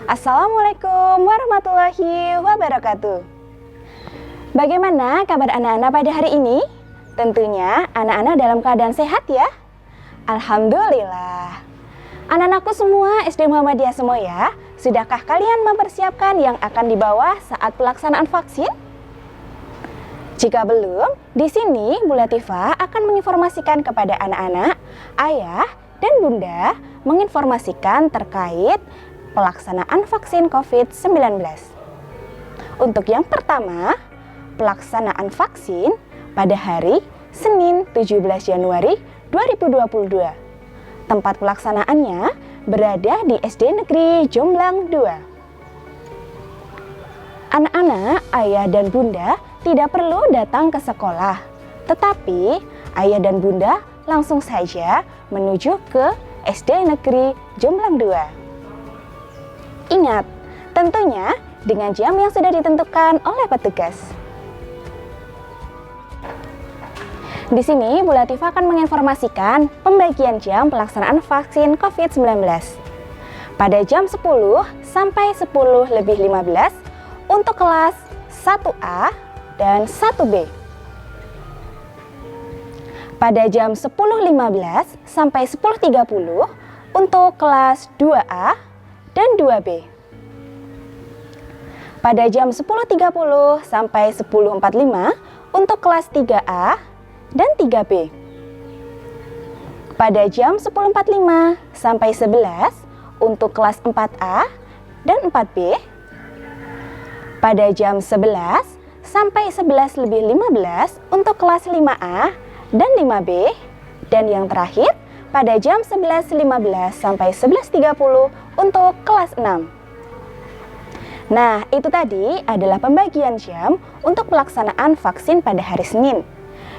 Assalamualaikum warahmatullahi wabarakatuh. Bagaimana kabar anak-anak pada hari ini? Tentunya anak-anak dalam keadaan sehat ya? Alhamdulillah. Anak-anakku semua SD Muhammadiyah semua ya, sudahkah kalian mempersiapkan yang akan dibawa saat pelaksanaan vaksin? Jika belum, di sini Bu Latifah akan menginformasikan kepada anak-anak, ayah dan bunda menginformasikan terkait pelaksanaan vaksin COVID-19. Untuk yang pertama, pelaksanaan vaksin pada hari Senin 17 Januari 2022. Tempat pelaksanaannya berada di SD Negeri Jomblang 2. Anak-anak, ayah dan bunda tidak perlu datang ke sekolah, tetapi ayah dan bunda langsung saja menuju ke SD Negeri Jomblang 2. Ingat, tentunya dengan jam yang sudah ditentukan oleh petugas. Di sini Bu Latifah akan menginformasikan pembagian jam pelaksanaan vaksin COVID-19. Pada jam 10 sampai 10:15 untuk kelas 1A dan 1B. Pada jam 10:15 sampai 10:30 untuk kelas 2A dan 2B. Pada jam 10:30 sampai 10:45 untuk kelas 3A dan 3B. Pada jam 10:45 sampai 11 untuk kelas 4A dan 4B. Pada jam 11 sampai 11:15 untuk kelas 5A dan 5B. Dan yang terakhir, pada jam 11:15 sampai 11:30 untuk kelas 6. Nah, itu tadi adalah pembagian jam untuk pelaksanaan vaksin pada hari Senin.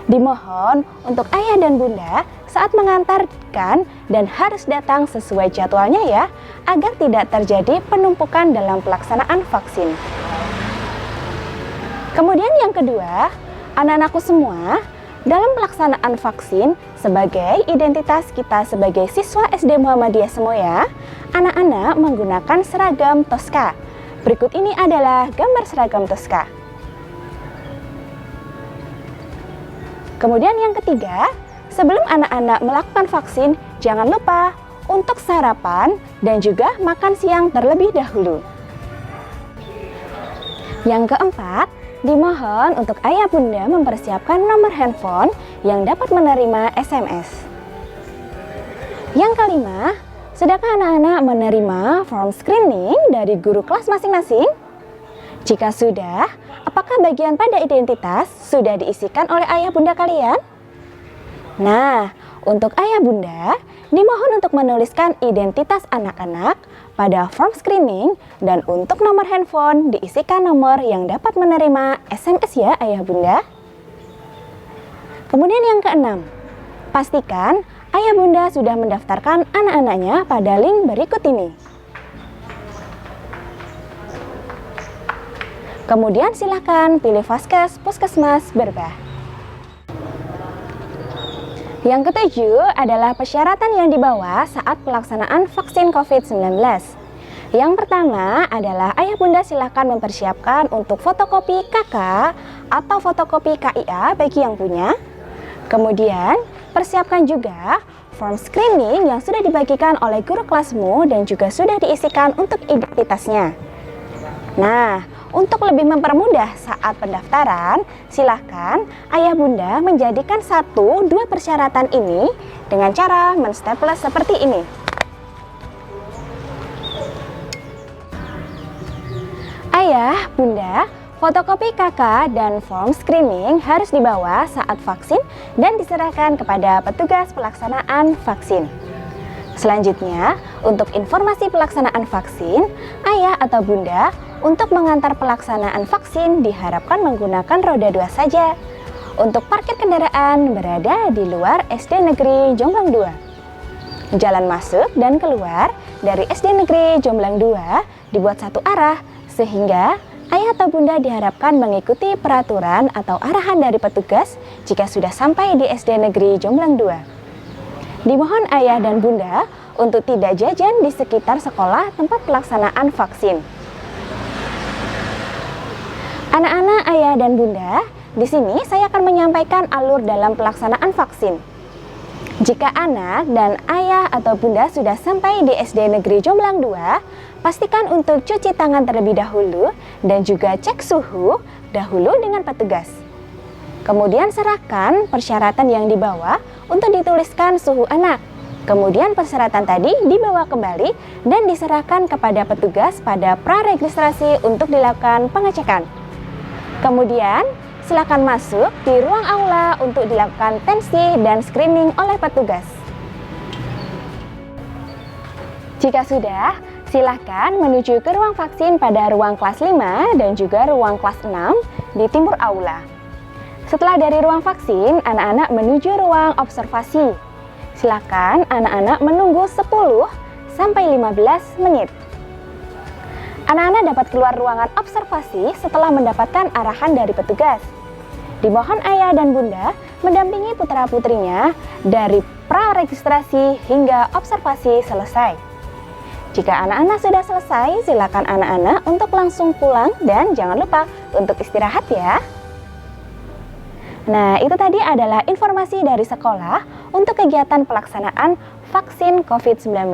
Dimohon untuk ayah dan bunda saat mengantarkan dan harus datang sesuai jadwalnya ya, agar tidak terjadi penumpukan dalam pelaksanaan vaksin. Kemudian yang kedua, anak-anakku semua, dalam pelaksanaan vaksin sebagai identitas kita sebagai siswa SD Muhammadiyah semua ya, anak-anak menggunakan seragam Toska. Berikut ini adalah gambar seragam Toska. Kemudian yang ketiga, sebelum anak-anak melakukan vaksin, jangan lupa untuk sarapan dan juga makan siang terlebih dahulu. Yang keempat, dimohon untuk ayah bunda mempersiapkan nomor handphone yang dapat menerima SMS. Yang kelima, sudahkah anak-anak menerima form screening dari guru kelas masing-masing? Jika sudah, apakah bagian pada identitas sudah diisikan oleh ayah bunda kalian? Nah, untuk ayah bunda, dimohon untuk menuliskan identitas anak-anak pada form screening dan untuk nomor handphone diisikan nomor yang dapat menerima SMS ya ayah bunda. Kemudian yang keenam, pastikan ayah bunda sudah mendaftarkan anak-anaknya pada link berikut ini. Kemudian silakan pilih vaskes puskesmas berbah. Yang ketujuh adalah persyaratan yang dibawa saat pelaksanaan vaksin COVID-19. Yang pertama adalah ayah bunda silakan mempersiapkan untuk fotokopi KK atau fotokopi KIA bagi yang punya. Kemudian persiapkan juga form screening yang sudah dibagikan oleh guru kelasmu dan juga sudah diisikan untuk identitasnya. Nah, untuk lebih mempermudah saat pendaftaran, silakan ayah bunda menjadikan 1-2 persyaratan ini dengan cara menstapler seperti ini. Ayah, bunda, fotokopi KK dan form screening harus dibawa saat vaksin dan diserahkan kepada petugas pelaksanaan vaksin. Selanjutnya, untuk informasi pelaksanaan vaksin, ayah atau bunda untuk mengantar pelaksanaan vaksin diharapkan menggunakan roda 2 saja. Untuk parkir kendaraan berada di luar SD Negeri Jomblang 2. Jalan masuk dan keluar dari SD Negeri Jomblang 2 dibuat satu arah, sehingga ayah atau bunda diharapkan mengikuti peraturan atau arahan dari petugas jika sudah sampai di SD Negeri Jomblang 2. Dimohon ayah dan bunda untuk tidak jajan di sekitar sekolah tempat pelaksanaan vaksin. Anak-anak, ayah, dan bunda, di sini saya akan menyampaikan alur dalam pelaksanaan vaksin. Jika anak dan ayah atau bunda sudah sampai di SD Negeri Jomblang 2, pastikan untuk cuci tangan terlebih dahulu dan juga cek suhu dahulu dengan petugas. Kemudian serahkan persyaratan yang dibawa untuk dituliskan suhu anak. Kemudian persyaratan tadi dibawa kembali dan diserahkan kepada petugas pada praregistrasi untuk dilakukan pengecekan. Kemudian silakan masuk di ruang aula untuk dilakukan tensi dan screening oleh petugas. Jika sudah, silakan menuju ke ruang vaksin pada ruang kelas 5 dan juga ruang kelas 6 di timur aula. Setelah dari ruang vaksin, anak-anak menuju ruang observasi. Silakan anak-anak menunggu 10 sampai 15 menit. Anak-anak dapat keluar ruangan observasi setelah mendapatkan arahan dari petugas. Dimohon ayah dan bunda mendampingi putra-putrinya dari praregistrasi hingga observasi selesai. Jika anak-anak sudah selesai, silakan anak-anak untuk langsung pulang dan jangan lupa untuk istirahat ya. Nah, itu tadi adalah informasi dari sekolah untuk kegiatan pelaksanaan vaksin COVID-19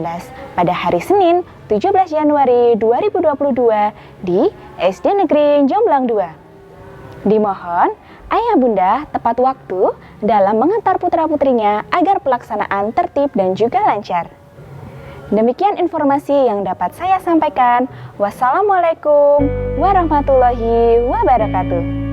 pada hari Senin 17 Januari 2022 di SD Negeri Jomblang 2. Dimohon ayah bunda tepat waktu dalam mengantar putra-putrinya agar pelaksanaan tertib dan juga lancar. Demikian informasi yang dapat saya sampaikan. Wassalamualaikum warahmatullahi wabarakatuh.